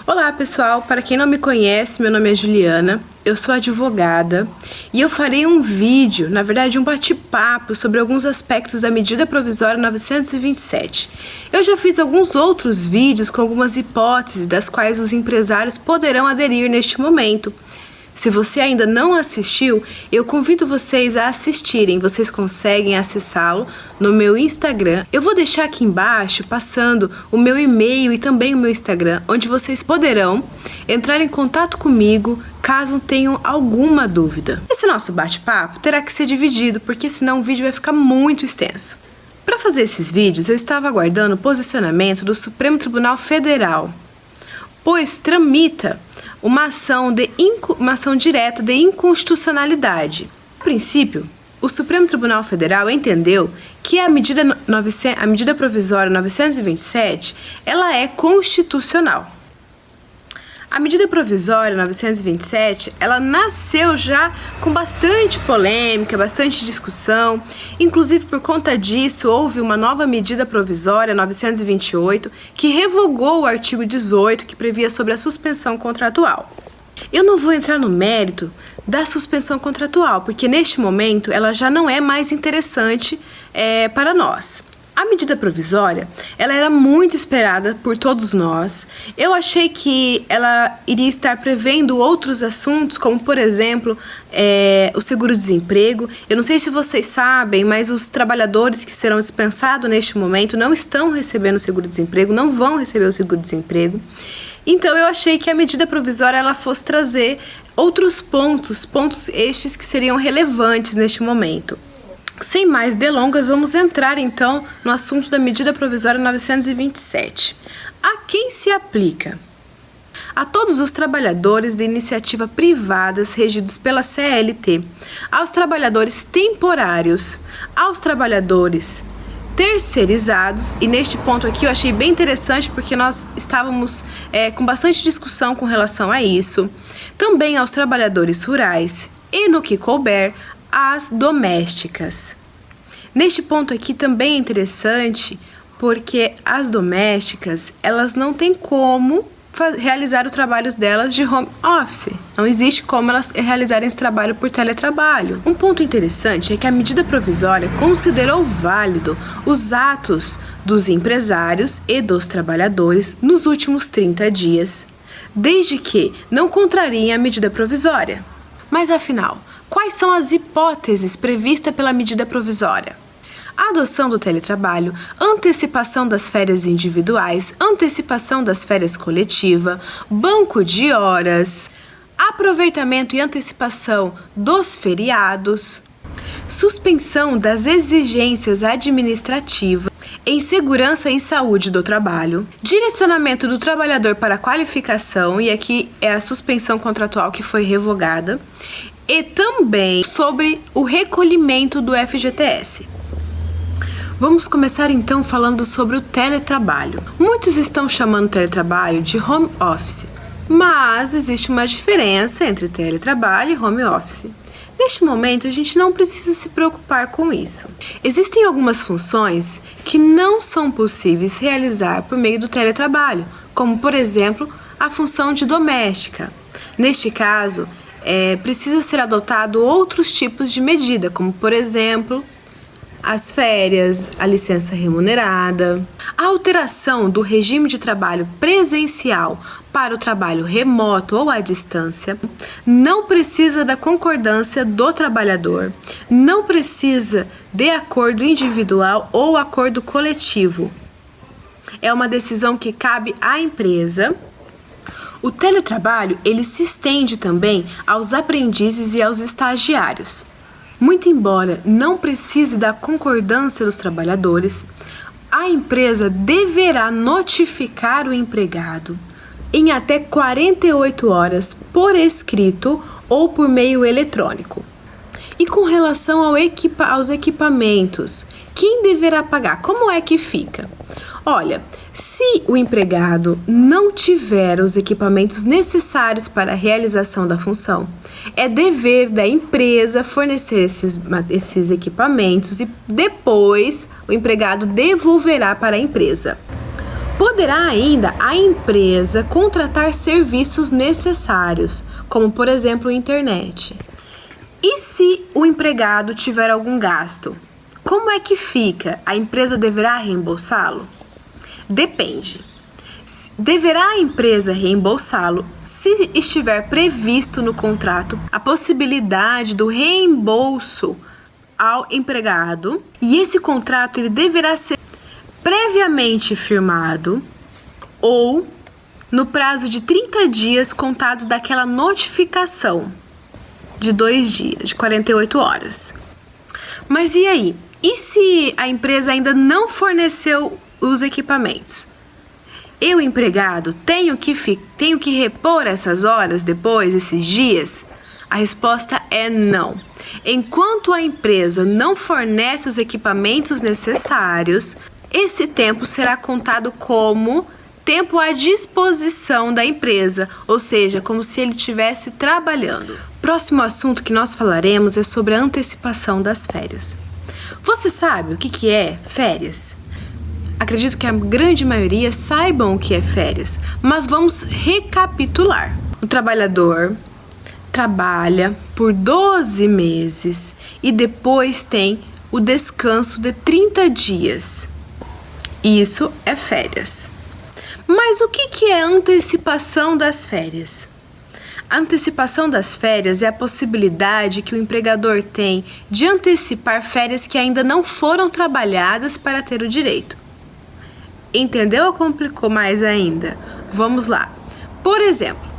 Olá pessoal, para quem não me conhece, meu nome é Juliana, eu sou advogada e eu farei um vídeo, na verdade um bate-papo sobre alguns aspectos da medida provisória 927. Eu já fiz alguns outros vídeos com algumas hipóteses das quais os empresários poderão aderir neste momento. Se você ainda não assistiu, eu convido vocês a assistirem. Vocês conseguem acessá-lo no meu Instagram. Eu vou deixar aqui embaixo passando o meu e-mail e também o meu Instagram, onde vocês poderão entrar em contato comigo caso tenham alguma dúvida. Esse nosso bate-papo terá que ser dividido, porque senão o vídeo vai ficar muito extenso. Para fazer esses vídeos, eu estava aguardando o posicionamento do Supremo Tribunal Federal, pois tramita uma ação direta de inconstitucionalidade. A princípio, o Supremo Tribunal Federal entendeu que a medida provisória 927 ela é constitucional. A medida provisória 927, ela nasceu já com bastante polêmica, bastante discussão. Inclusive, por conta disso, houve uma nova medida provisória 928 que revogou o artigo 18, que previa sobre a suspensão contratual. Eu não vou entrar no mérito da suspensão contratual, porque neste momento ela já não é mais interessante para nós. A medida provisória, ela era muito esperada por todos nós. Eu achei que ela iria estar prevendo outros assuntos, como, por exemplo, o seguro-desemprego. Eu não sei se vocês sabem, mas os trabalhadores que serão dispensados neste momento não estão recebendo o seguro-desemprego, não vão receber o seguro-desemprego. Então, eu achei que a medida provisória ela fosse trazer outros pontos estes que seriam relevantes neste momento. Sem mais delongas, vamos entrar então no assunto da medida provisória 927. A quem se aplica? A todos os trabalhadores de iniciativa privadas regidos pela CLT, aos trabalhadores temporários, aos trabalhadores terceirizados, e neste ponto aqui eu achei bem interessante porque nós estávamos com bastante discussão com relação a isso, também aos trabalhadores rurais e, no que couber, as domésticas. Neste ponto aqui também é interessante porque as domésticas, elas não têm como realizar os trabalhos delas de home office. Não existe como elas realizarem esse trabalho por teletrabalho. Um ponto interessante é que a medida provisória considerou válido os atos dos empresários e dos trabalhadores nos últimos 30 dias, desde que não contrariem a medida provisória. Mas afinal, quais são as hipóteses previstas pela medida provisória? A adoção do teletrabalho, antecipação das férias individuais, antecipação das férias coletivas, banco de horas, aproveitamento e antecipação dos feriados, suspensão das exigências administrativas em segurança e saúde do trabalho, direcionamento do trabalhador para a qualificação, e aqui é a suspensão contratual que foi revogada, e também sobre o recolhimento do FGTS. Vamos começar então falando sobre o teletrabalho. Muitos estão chamando o teletrabalho de home office, mas existe uma diferença entre teletrabalho e home office. Neste momento, a gente não precisa se preocupar com isso. Existem algumas funções que não são possíveis realizar por meio do teletrabalho, como, por exemplo, a função de doméstica. Neste caso, precisa ser adotado outros tipos de medida, como, por exemplo, as férias, a licença remunerada. A alteração do regime de trabalho presencial para o trabalho remoto ou à distância não precisa da concordância do trabalhador, não precisa de acordo individual ou acordo coletivo. É uma decisão que cabe à empresa. O teletrabalho, ele se estende também aos aprendizes e aos estagiários. Muito embora não precise da concordância dos trabalhadores, a empresa deverá notificar o empregado em até 48 horas por escrito ou por meio eletrônico. E com relação aos equipamentos, quem deverá pagar? Como é que fica? Olha, se o empregado não tiver os equipamentos necessários para a realização da função, é dever da empresa fornecer esses equipamentos e depois o empregado devolverá para a empresa. Poderá ainda a empresa contratar serviços necessários, como por exemplo internet. E se o empregado tiver algum gasto? Como é que fica? A empresa deverá reembolsá-lo? Depende. Deverá a empresa reembolsá-lo se estiver previsto no contrato a possibilidade do reembolso ao empregado, e esse contrato ele deverá ser previamente firmado ou no prazo de 30 dias contado daquela notificação de 2 dias, de 48 horas. Mas e aí? E se a empresa ainda não forneceu os equipamentos? Eu, empregado, tenho que repor essas horas depois, esses dias? A resposta é não. Enquanto a empresa não fornece os equipamentos necessários, esse tempo será contado como tempo à disposição da empresa, ou seja, como se ele estivesse trabalhando. Próximo assunto que nós falaremos é sobre a antecipação das férias. Você sabe o que é férias? Acredito que a grande maioria saibam o que é férias, mas vamos recapitular. O trabalhador trabalha por 12 meses e depois tem o descanso de 30 dias. Isso é férias. Mas o que é antecipação das férias? A antecipação das férias é a possibilidade que o empregador tem de antecipar férias que ainda não foram trabalhadas para ter o direito. Entendeu ou complicou mais ainda? Vamos lá. Por exemplo,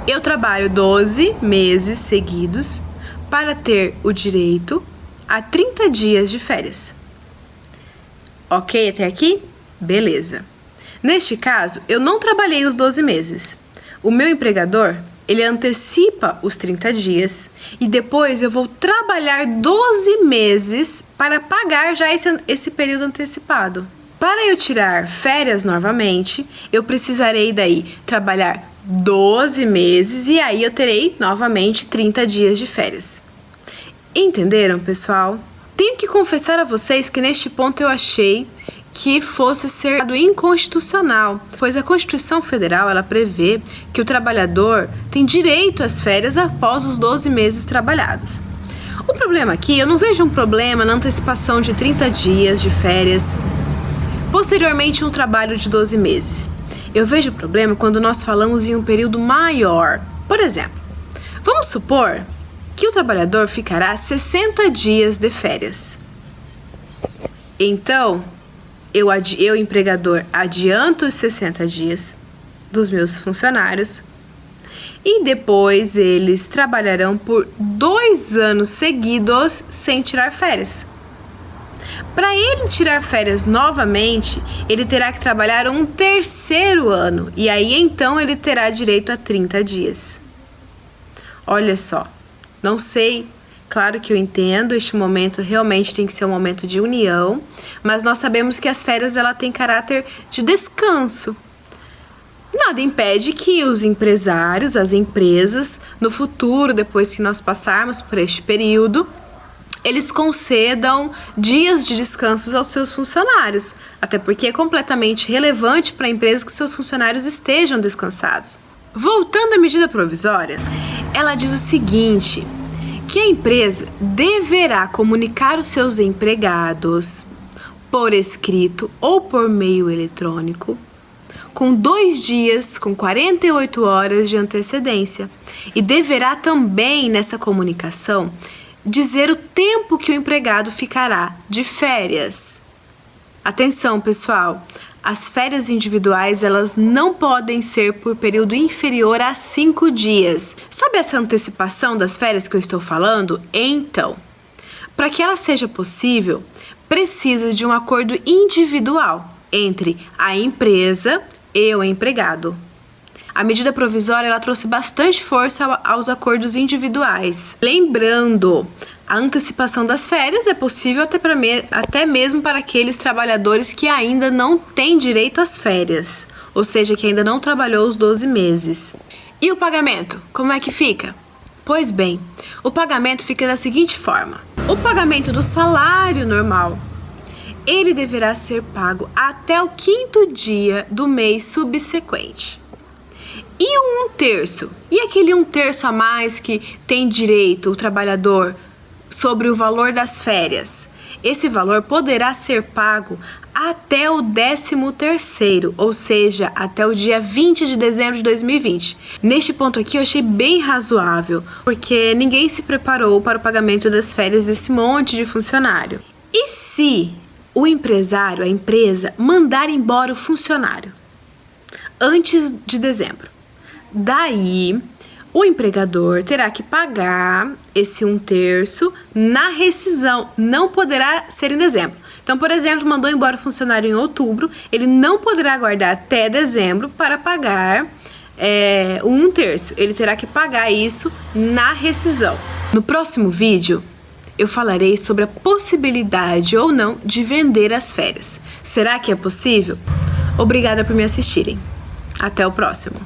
eu trabalho 12 meses seguidos para ter o direito a 30 dias de férias. Ok até aqui? Beleza. Neste caso, eu não trabalhei os 12 meses. O meu empregador, ele antecipa os 30 dias e depois eu vou trabalhar 12 meses para pagar já esse período antecipado. Para eu tirar férias novamente, eu precisarei daí trabalhar 12 meses e aí eu terei novamente 30 dias de férias. Entenderam, pessoal? Tenho que confessar a vocês que neste ponto eu achei que fosse ser inconstitucional, pois a Constituição Federal ela prevê que o trabalhador tem direito às férias após os 12 meses trabalhados. O problema aqui, eu não vejo um problema na antecipação de 30 dias de férias, posteriormente um trabalho de 12 meses. Eu vejo problema quando nós falamos em um período maior. Por exemplo, vamos supor que o trabalhador ficará 60 dias de férias. Então, eu, empregador, adianto os 60 dias dos meus funcionários e depois eles trabalharão por 2 anos seguidos sem tirar férias. Para ele tirar férias novamente, ele terá que trabalhar um 3º ano e aí então ele terá direito a 30 dias. Olha só, não sei, claro que eu entendo, este momento realmente tem que ser um momento de união, mas nós sabemos que as férias ela tem caráter de descanso. Nada impede que os empresários, as empresas, no futuro, depois que nós passarmos por este período, eles concedam dias de descanso aos seus funcionários, até porque é completamente relevante para a empresa que seus funcionários estejam descansados. Voltando à medida provisória, ela diz o seguinte, que a empresa deverá comunicar os seus empregados por escrito ou por meio eletrônico com 2 dias, com 48 horas de antecedência, e deverá também nessa comunicação dizer o tempo que o empregado ficará de férias. Atenção, pessoal, as férias individuais elas não podem ser por período inferior a 5 dias. Sabe essa antecipação das férias que eu estou falando? Então, para que ela seja possível, precisa de um acordo individual entre a empresa e o empregado. A medida provisória ela trouxe bastante força aos acordos individuais. Lembrando, a antecipação das férias é possível até mesmo para aqueles trabalhadores que ainda não têm direito às férias, ou seja, que ainda não trabalhou os 12 meses. E o pagamento? Como é que fica? Pois bem, o pagamento fica da seguinte forma. O pagamento do salário normal, ele deverá ser pago até o 5º dia do mês subsequente. E o 1/3? E aquele 1/3 a mais que tem direito o trabalhador sobre o valor das férias? Esse valor poderá ser pago até o 13º, ou seja, até o dia 20 de dezembro de 2020. Neste ponto aqui eu achei bem razoável, porque ninguém se preparou para o pagamento das férias desse monte de funcionário. E se o empresário, a empresa, mandar embora o funcionário antes de dezembro? Daí, o empregador terá que pagar esse 1/3 na rescisão, não poderá ser em dezembro. Então, por exemplo, mandou embora o funcionário em outubro, ele não poderá aguardar até dezembro para pagar o 1/3. Ele terá que pagar isso na rescisão. No próximo vídeo, eu falarei sobre a possibilidade ou não de vender as férias. Será que é possível? Obrigada por me assistirem. Até o próximo.